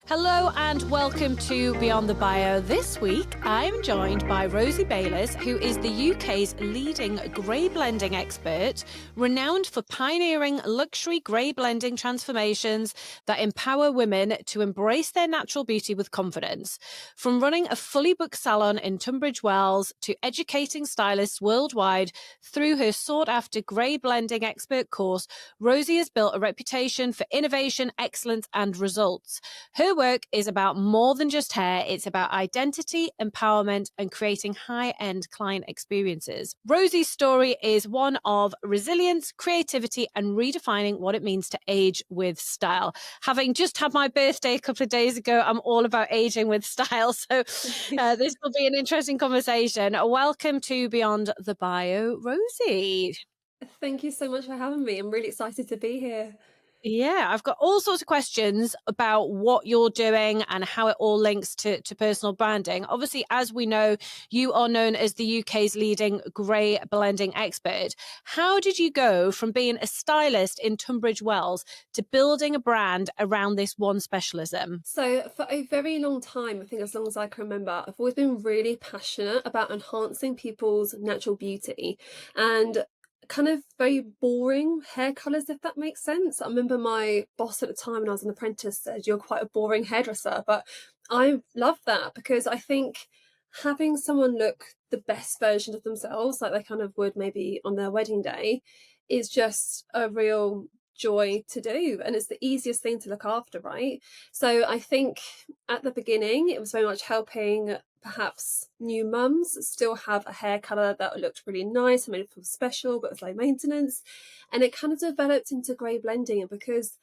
Hello and welcome to Beyond the Bio. This week, I'm joined by Rosie Baylis, who is the UK's leading grey blending expert, renowned for pioneering luxury grey blending transformations that empower women to embrace their natural beauty with confidence. From running a fully booked salon in Tunbridge Wells to educating stylists worldwide through her sought-after grey blending expert course, Rosie has built a reputation for innovation, excellence, and results. Her work is about more than just hair. It's about identity, empowerment, and creating high-end client experiences. Rosie's story is one of resilience, creativity, and redefining what it means to age with style. Having just had my birthday a couple of days ago, I'm all about aging with style. So this will be an interesting conversation. Welcome to Beyond the Bio, Rosie. Thank you so much for having me. I'm really excited to be here. Yeah, I've got all sorts of questions about what you're doing and how it all links to personal branding. Obviously, as we know, you are known as the UK's leading grey blending expert. How did you go from being a stylist in Tunbridge Wells to building a brand around this one specialism? So, for a very long time, I think as long as I can remember, I've always been really passionate about enhancing people's natural beauty and kind of very boring hair colours, if that makes sense. I remember my boss at the time when I was an apprentice said, "You're quite a boring hairdresser," but I love that because I think having someone look the best version of themselves, like they kind of would maybe on their wedding day, is just a real joy to do, and it's the easiest thing to look after, right? So I think at the beginning it was very much helping perhaps new mums still have a hair colour that looked really nice and made it feel special but was low maintenance, and it kind of developed into grey blending. And because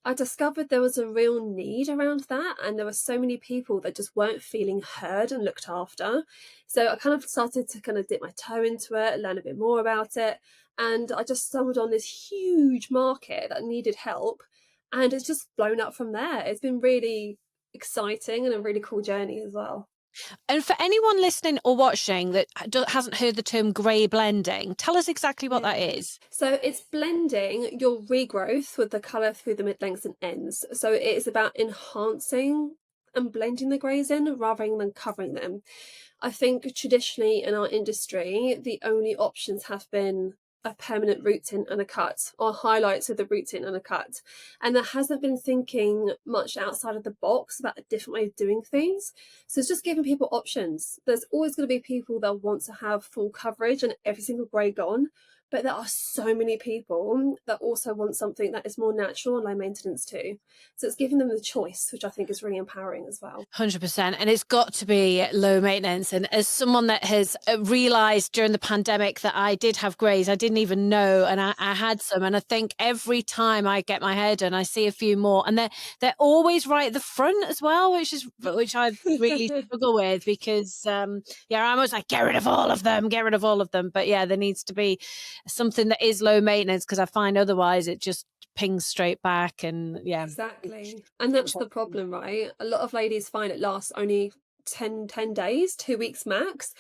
I discovered there was a real need around that, and there were so many people that just weren't feeling heard and looked after. So I kind of started to kind of dip my toe into it, learn a bit more about it, and I just stumbled on this huge market that needed help, and it's just blown up from there. It's been really exciting and a really cool journey as well. And for anyone listening or watching that hasn't heard the term grey blending, tell us exactly what that Yeah. is. So it's blending your regrowth with the colour through the mid lengths and ends. So it is about enhancing and blending the greys in rather than covering them. I think traditionally in our industry, the only options have been a permanent root tint and a cut, or highlights with a root tint and a cut. And there hasn't been thinking much outside of the box about a different way of doing things. So it's just giving people options. There's always going to be people that want to have full coverage and every single grey gone. But there are so many people that also want something that is more natural and low maintenance too. So it's giving them the choice, which I think is really empowering as well. 100%. And it's got to be low maintenance. And as someone that has realized during the pandemic that I did have greys, I didn't even know. And I had some. And I think every time I get my hair done, I see a few more. And they're always right at the front as well, which I really struggle with because, yeah, I'm always like, get rid of all of them, get rid of all of them. But yeah, there needs to be something that is low maintenance because I find otherwise it just pings straight back. And yeah. Exactly. And that's the problem, right? A lot of ladies find it lasts only ten days, 2 weeks max,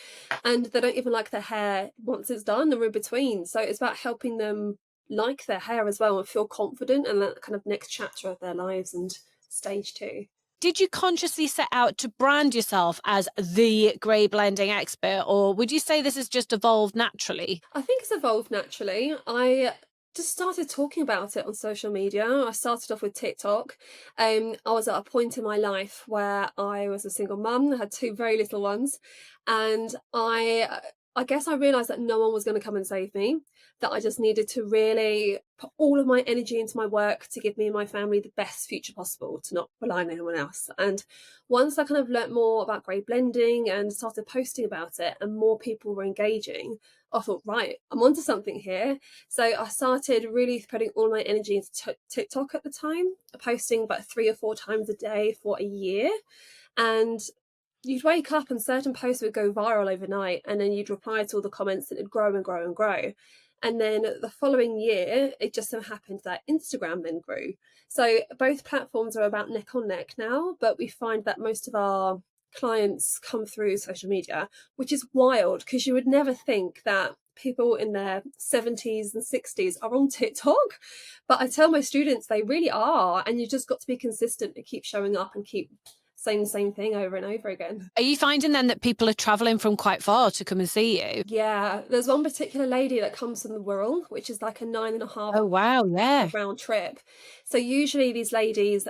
and they don't even like their hair once it's done or in between. So it's about helping them like their hair as well and feel confident and that kind of next chapter of their lives and stage two. Did you consciously set out to brand yourself as the grey blending expert, or would you say this has just evolved naturally? I think it's evolved naturally. I just started talking about it on social media. I started off with TikTok. I was at a point in my life where I was a single mum, I had two very little ones, and I guess I realised that no one was going to come and save me, that I just needed to really put all of my energy into my work to give me and my family the best future possible, to not rely on anyone else. And once I kind of learnt more about grey blending and started posting about it and more people were engaging, I thought, right, I'm onto something here. So I started really putting all my energy into TikTok at the time, posting about 3 or 4 times a day for a year. And you'd wake up and certain posts would go viral overnight, and then you'd reply to all the comments and it'd grow and grow and grow. And then the following year, it just so happened that Instagram then grew. So both platforms are about neck on neck now, but we find that most of our clients come through social media, which is wild because you would never think that people in their 70s and 60s are on TikTok. But I tell my students they really are. And you just got to be consistent and keep showing up and keep saying the same thing over and over again. Are you finding then that people are traveling from quite far to come and see you? Yeah, there's one particular lady that comes from the Wirral, which is like a 9.5 Oh, wow. Yeah. round trip. So usually these ladies,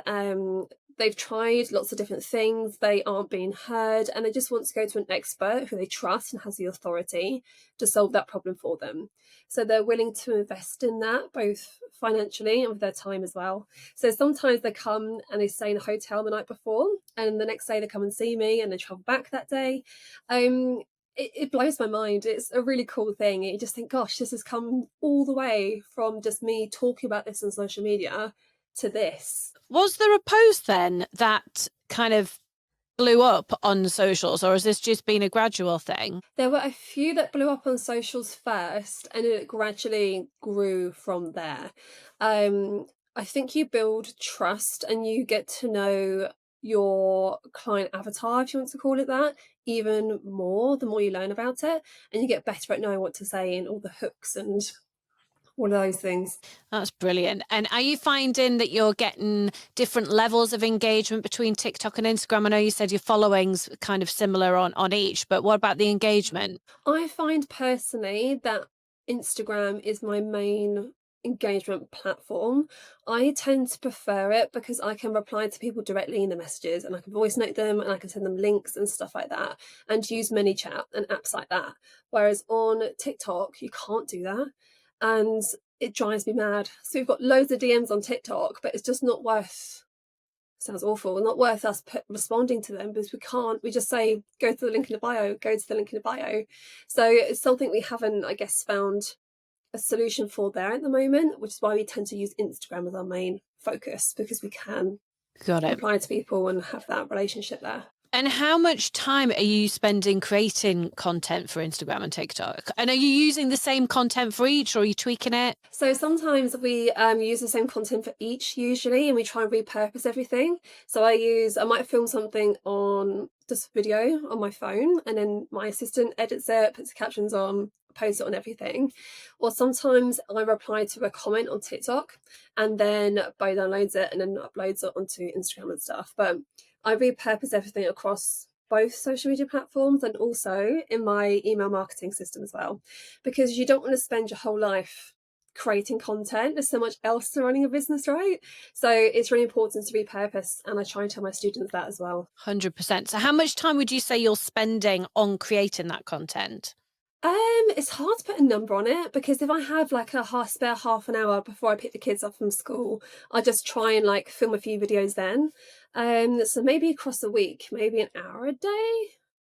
they've tried lots of different things, they aren't being heard, and they just want to go to an expert who they trust and has the authority to solve that problem for them. So they're willing to invest in that, both financially and with their time as well. So sometimes they come and they stay in a hotel the night before, and the next day they come and see me and they travel back that day. It blows my mind. It's a really cool thing. You just think, gosh, this has come all the way from just me talking about this on social media to this. Was there a post then that kind of blew up on socials, or has this just been a gradual thing? There were a few that blew up on socials first, and it gradually grew from there. I think you build trust and you get to know your client avatar, if you want to call it that, even more the more you learn about it, and you get better at knowing what to say and all the hooks and all of those things. That's brilliant. And are you finding that you're getting different levels of engagement between TikTok and Instagram? I know you said your following's kind of similar on each, but what about the engagement? I find personally that Instagram is my main engagement platform. I tend to prefer it because I can reply to people directly in the messages and I can voice note them and I can send them links and stuff like that and use ManyChat and apps like that. Whereas on TikTok, you can't do that. And it drives me mad. So we've got loads of DMs on TikTok, but it's just not worth, sounds awful, not worth us responding to them because we can't, we just say, go to the link in the bio, go to the link in the bio. So it's something we haven't, I guess, found a solution for there at the moment, which is why we tend to use Instagram as our main focus because we can Got it. reply to people and have that relationship there. And how much time are you spending creating content for Instagram and TikTok? And are you using the same content for each, or are you tweaking it? So sometimes we use the same content for each usually, and we try and repurpose everything. So I might film something on just video on my phone, and then my assistant edits it, puts the captions on, posts it on everything. Or sometimes I reply to a comment on TikTok and then Bo downloads it and then uploads it onto Instagram and stuff. But I repurpose everything across both social media platforms and also in my email marketing system as well, because you don't want to spend your whole life creating content. There's so much else to running a business, right? So it's really important to repurpose, and I try and tell my students that as well. 100%. So how much time would you say you're spending on creating that content? It's hard to put a number on it because if I have like a spare half an hour before I pick the kids up from school, I just try and like film a few videos then. So maybe across the week, maybe an hour a day.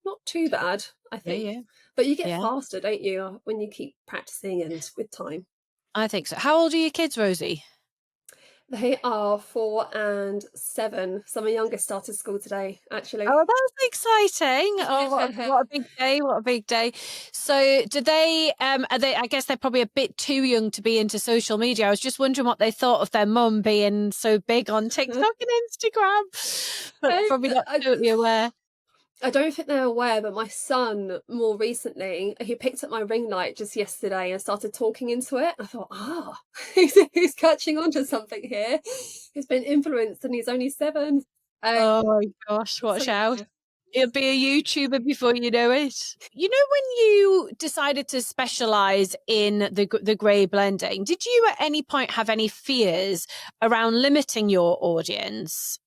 Not too bad, I think. Yeah. But you get Yeah. faster, don't you, when you keep practicing and with time. I think so. How old are your kids, Rosie? They are 4 and 7. So my youngest started school today, actually. Oh, that's exciting. Oh, what a big day. What a big day. So do they, are they, I guess they're probably a bit too young to be into social media. I was just wondering what they thought of their mum being so big on TikTok and Instagram, but probably not totally aware. I don't think they're aware, but my son, more recently, he picked up my ring light just yesterday and started talking into it. I thought, he's catching on to something here. He's been influenced and he's only 7. Oh my gosh, watch So, out. yeah. You'll be a YouTuber before you know it. You know, when you decided to specialize in the grey blending, did you at any point have any fears around limiting your audience?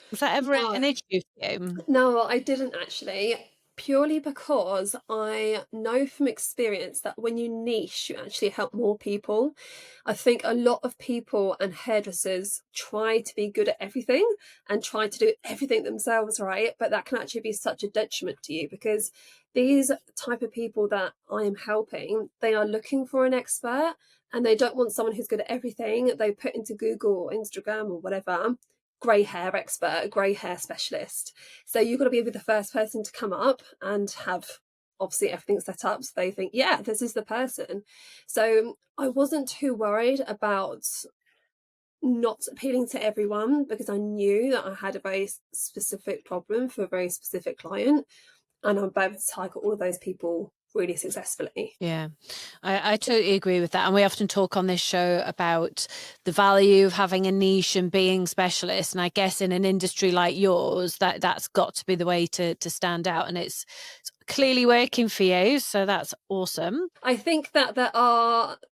Was that ever No. an issue for you? No, I didn't actually, purely because I know from experience that when you niche, you actually help more people. I think a lot of people and hairdressers try to be good at everything and try to do everything themselves, right? But that can actually be such a detriment to you because these type of people that I am helping, they are looking for an expert and they don't want someone who's good at everything. They put into Google or Instagram or whatever, grey hair expert, grey hair specialist. So you've got to be the first person to come up and have obviously everything set up so they think, yeah, this is the person. So I wasn't too worried about not appealing to everyone because I knew that I had a very specific problem for a very specific client and I'm able to tackle all of those people really successfully. Yeah, I totally agree with that. And we often talk on this show about the value of having a niche and being specialist. And I guess in an industry like yours, that's got to be the way to stand out. And it's clearly working for you. So that's awesome. I think that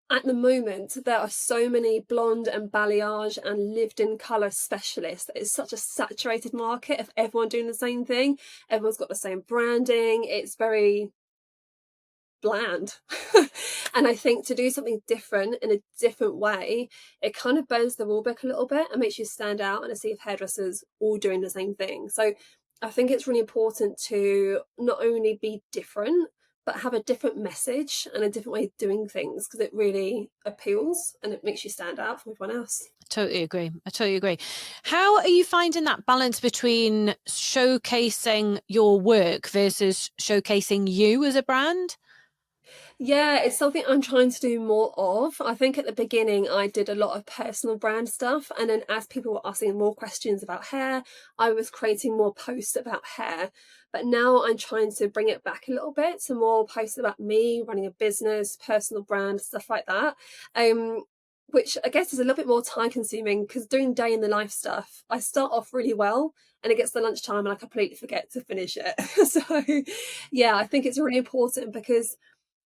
at the moment, there are so many blonde and balayage and lived in colour specialists. It's such a saturated market of everyone doing the same thing. Everyone's got the same branding. It's very bland. And I think to do something different in a different way, it kind of bends the rule book a little bit and makes you stand out and a sea of hairdressers all doing the same thing. So I think it's really important to not only be different, but have a different message and a different way of doing things, because it really appeals and it makes you stand out from everyone else. Totally agree. I totally agree. How are you finding that balance between showcasing your work versus showcasing you as a brand? Yeah, it's something I'm trying to do more of. I think at the beginning I did a lot of personal brand stuff, and then as people were asking more questions about hair, I was creating more posts about hair. But now I'm trying to bring it back a little bit to more posts about me, running a business, personal brand, stuff like that. Which I guess is a little bit more time consuming, because doing day in the life stuff, I start off really well and it gets to lunchtime and I completely forget to finish it. So yeah, I think it's really important because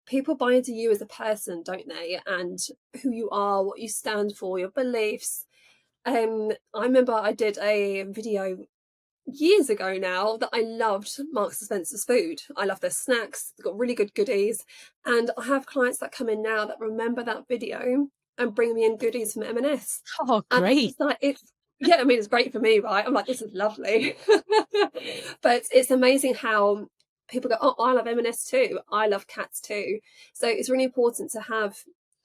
people buy into you as a person, don't they? And who you are, what you stand for, your beliefs. I remember I did a video years ago now that I loved Marks and Spencer's food. I love their snacks, they've got really good goodies. And I have clients that come in now that remember that video and bring me in goodies from M&S. Oh, And I'm great. just like, it's, yeah, I mean, it's great for me, right? I'm like, this is lovely. But it's amazing how people go, oh, I love M&S too. I love cats too. So it's really important to have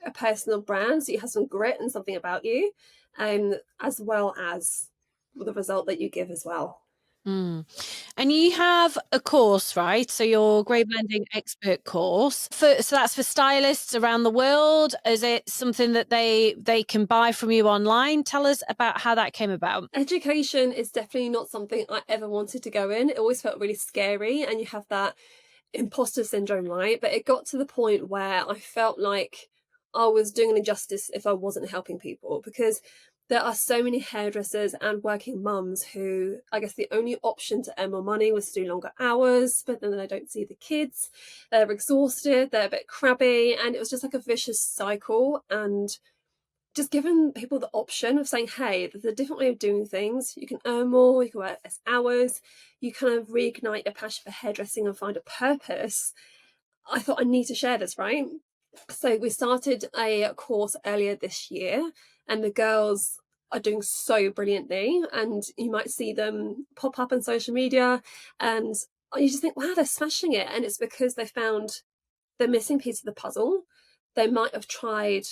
a personal brand, so you have some grit and something about you, as well as the result that you give as well. Mm. And you have a course, right? So your grey blending expert course. So that's for stylists around the world. Is it something that they can buy from you online? Tell us about how that came about. Education is definitely not something I ever wanted to go in. It always felt really scary, and you have that imposter syndrome, right? But it got to the point where I felt like I was doing an injustice if I wasn't helping people, because there are so many hairdressers and working mums who, I guess, the only option to earn more money was to do longer hours, but then they don't see the kids. They're exhausted, they're a bit crabby, and it was just like a vicious cycle. And just giving people the option of saying, hey, there's a different way of doing things. You can earn more, you can work less hours, you kind of reignite your passion for hairdressing and find a purpose. I thought I need to share this, right? So we started a course earlier this year, and the girls are doing so brilliantly. And you might see them pop up on social media, and you just think, wow, they're smashing it. And it's because they found the missing piece of the puzzle. They might have tried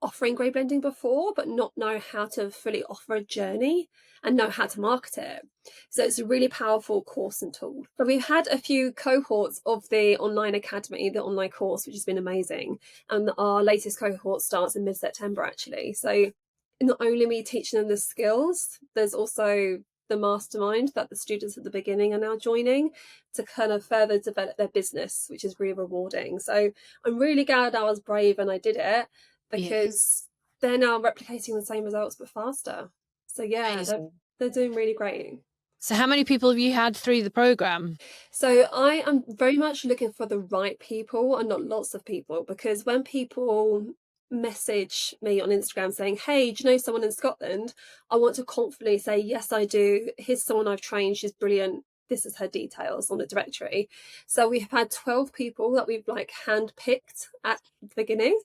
offering grey blending before, but not know how to fully offer a journey and know how to market it. So it's a really powerful course and tool. But we've had a few cohorts of the online academy, the online course, which has been amazing. And our latest cohort starts in mid-September, actually. So not only me teaching them the skills, there's also the mastermind that the students at the beginning are now joining to kind of further develop their business, which is really rewarding. So I'm really glad I was brave and I did it, Yeah, because they're now replicating the same results but faster. So yeah, amazing. they're doing really great. So how many people have you had through the program? So I am very much looking for the right people and not lots of people, because when people message me on Instagram saying, hey, do you know someone in Scotland? I want to confidently say, yes, I do. Here's someone I've trained. She's brilliant. This is her details on the directory. So we've had 12 people that we've like handpicked at the beginning.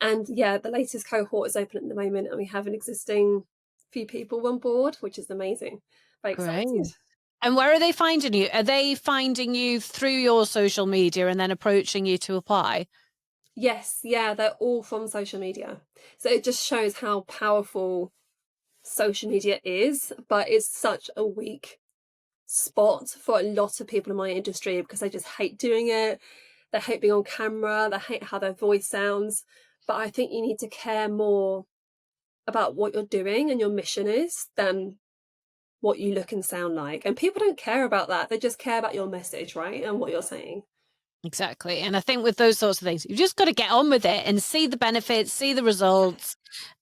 And yeah, the latest cohort is open at the moment, and we have an existing few people on board, which is amazing. Very Great. excited. And where are they finding you? Are they finding you through your social media and then approaching you to apply? Yes, yeah, they're all from social media. So it just shows how powerful social media is, but it's such a weak spot for a lot of people in my industry, because they just hate doing it. They hate being on camera, they hate how their voice sounds. But I think you need to care more about what you're doing and your mission is than what you look and sound like. And people don't care about that. They just care about your message, right? And what you're saying. Exactly. And I think with those sorts of things, you've just got to get on with it and see the benefits, see the results,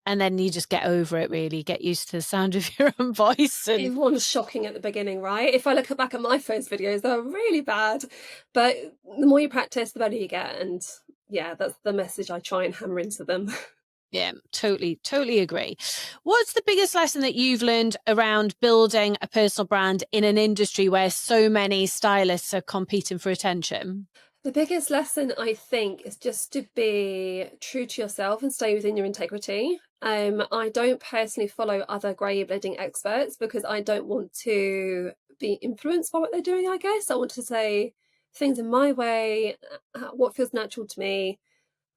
and then you just get over it, really, get used to the sound of your own voice. And Everyone's shocking at the beginning, right? If I look back at my first videos, they're really bad. But the more you practice, the better you get. And yeah, that's the message I try and hammer into them. yeah, totally agree. What's the biggest lesson that you've learned around building a personal brand in an industry where so many stylists are competing for attention? The biggest lesson, I think, is just to be true to yourself and stay within your integrity. I don't personally follow other grey bleeding experts because I don't want to be influenced by what they're doing, I guess. I want to say things in my way, what feels natural to me,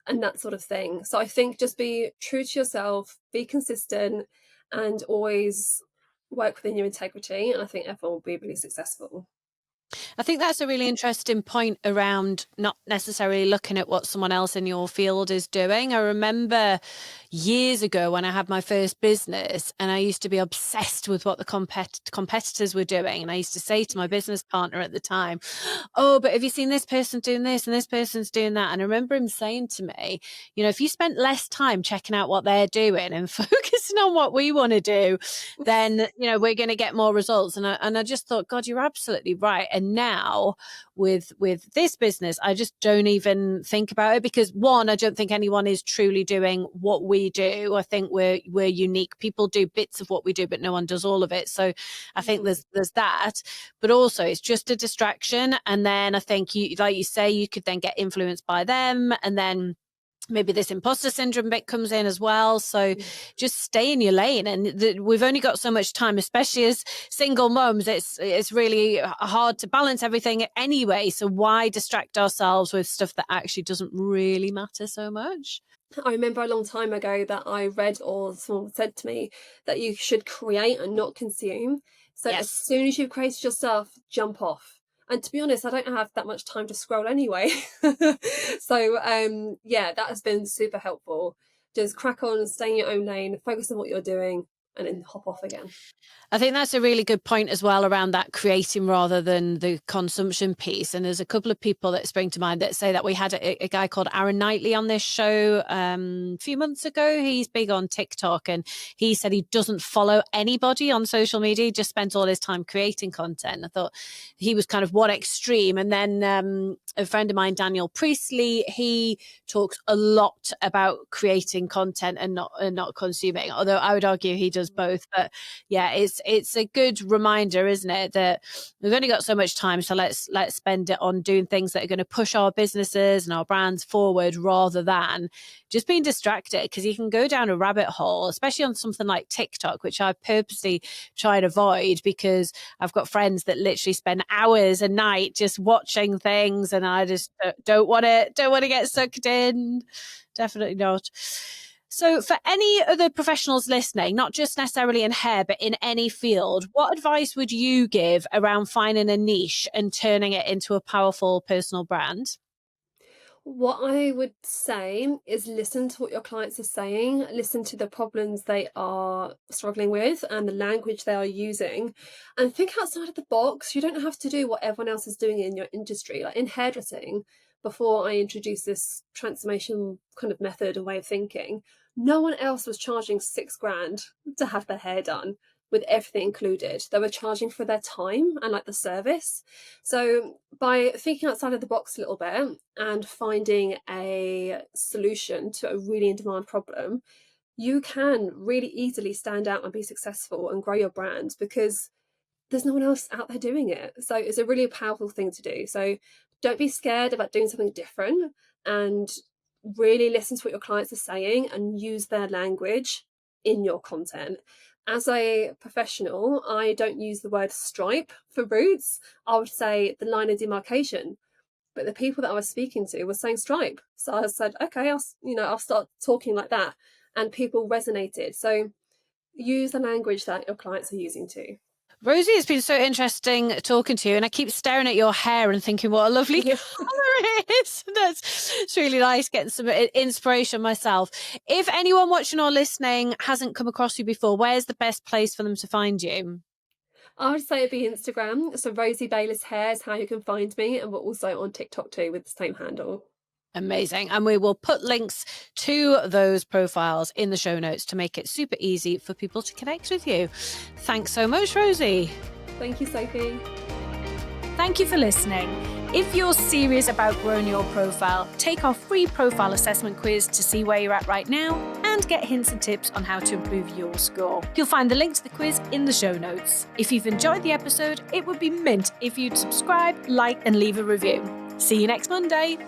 and that sort of thing. So I think just be true to yourself, be consistent, and always work within your integrity. And I think everyone will be really successful. I think that's a really interesting point around not necessarily looking at what someone else in your field is doing. I remember years ago when I had my first business and I used to be obsessed with what the competitors were doing. And I used to say to my business partner at the time, oh, but have you seen this person doing this and this person's doing that? And I remember him saying to me, you know, if you spent less time checking out what they're doing and focusing on what we want to do, then, you know, we're going to get more results. And I just thought, God, you're absolutely right. And now with this business, I just don't even think about it because one, I don't think anyone is truly doing what we do. I think we're unique. People do bits of what we do, but no one does all of it. So I think Mhm. there's that, but also it's just a distraction. And then I think you, like you say, you could then get influenced by them, and then maybe this imposter syndrome bit comes in as well. So Yeah. just stay in your lane. And we've only got so much time, especially as single moms. It's really hard to balance everything anyway. So why distract ourselves with stuff that actually doesn't really matter so much? I remember a long time ago that I read or someone said to me that you should create and not consume. So as Yes. soon as you've created yourself, jump off. And to be honest, I don't have that much time to scroll anyway. So yeah, that has been super helpful. Just crack on, stay in your own lane, focus on what you're doing, and then hop off again. I think that's a really good point as well around that creating rather than the consumption piece. And there's a couple of people that spring to mind that say that we had a guy called Aaron Knightley on this show a few months ago. He's big on TikTok and he said he doesn't follow anybody on social media, he just spends all his time creating content. I thought he was kind of one extreme. And then a friend of mine, Daniel Priestley, he talks a lot about creating content and not consuming, although I would argue he does both. But yeah, it's a good reminder, isn't it, that we've only got so much time, so let's spend it on doing things that are going to push our businesses and our brands forward rather than just being distracted, because you can go down a rabbit hole, especially on something like TikTok, which I purposely try to avoid because I've got friends that literally spend hours a night just watching things, and I just don't want to get sucked in. Definitely not. So, for any other professionals listening, not just necessarily in hair, but in any field, what advice would you give around finding a niche and turning it into a powerful personal brand? What I would say is listen to what your clients are saying, listen to the problems they are struggling with and the language they are using, and think outside of the box. You don't have to do what everyone else is doing in your industry. Like in hairdressing, before I introduced this transformation kind of method and way of thinking, no one else was charging 6 grand to have their hair done with everything included. They were charging for their time and like the service. So by thinking outside of the box a little bit and finding a solution to a really in demand problem, you can really easily stand out and be successful and grow your brand because there's no one else out there doing it. So it's a really powerful thing to do. So don't be scared about doing something different, and really listen to what your clients are saying and use their language in your content. As a professional, I don't use the word stripe for roots. I would say the line of demarcation. But the people that I was speaking to were saying stripe. So I said, okay, I'll start talking like that. And people resonated. So use the language that your clients are using too. Rosie, it's been so interesting talking to you, and I keep staring at your hair and thinking what a lovely Yeah. colour it is. It's really nice getting some inspiration myself. If anyone watching or listening hasn't come across you before, where's the best place for them to find you? I would say it'd be Instagram. So Rosie Baylis Hair is how you can find me, and we're also on TikTok too with the same handle. Amazing. And we will put links to those profiles in the show notes to make it super easy for people to connect with you. Thanks so much, Rosie. Thank you, Sophie. Thank you for listening. If you're serious about growing your profile, take our free profile assessment quiz to see where you're at right now and get hints and tips on how to improve your score. You'll find the link to the quiz in the show notes. If you've enjoyed the episode, it would be mint if you'd subscribe, like, and leave a review. See you next Monday.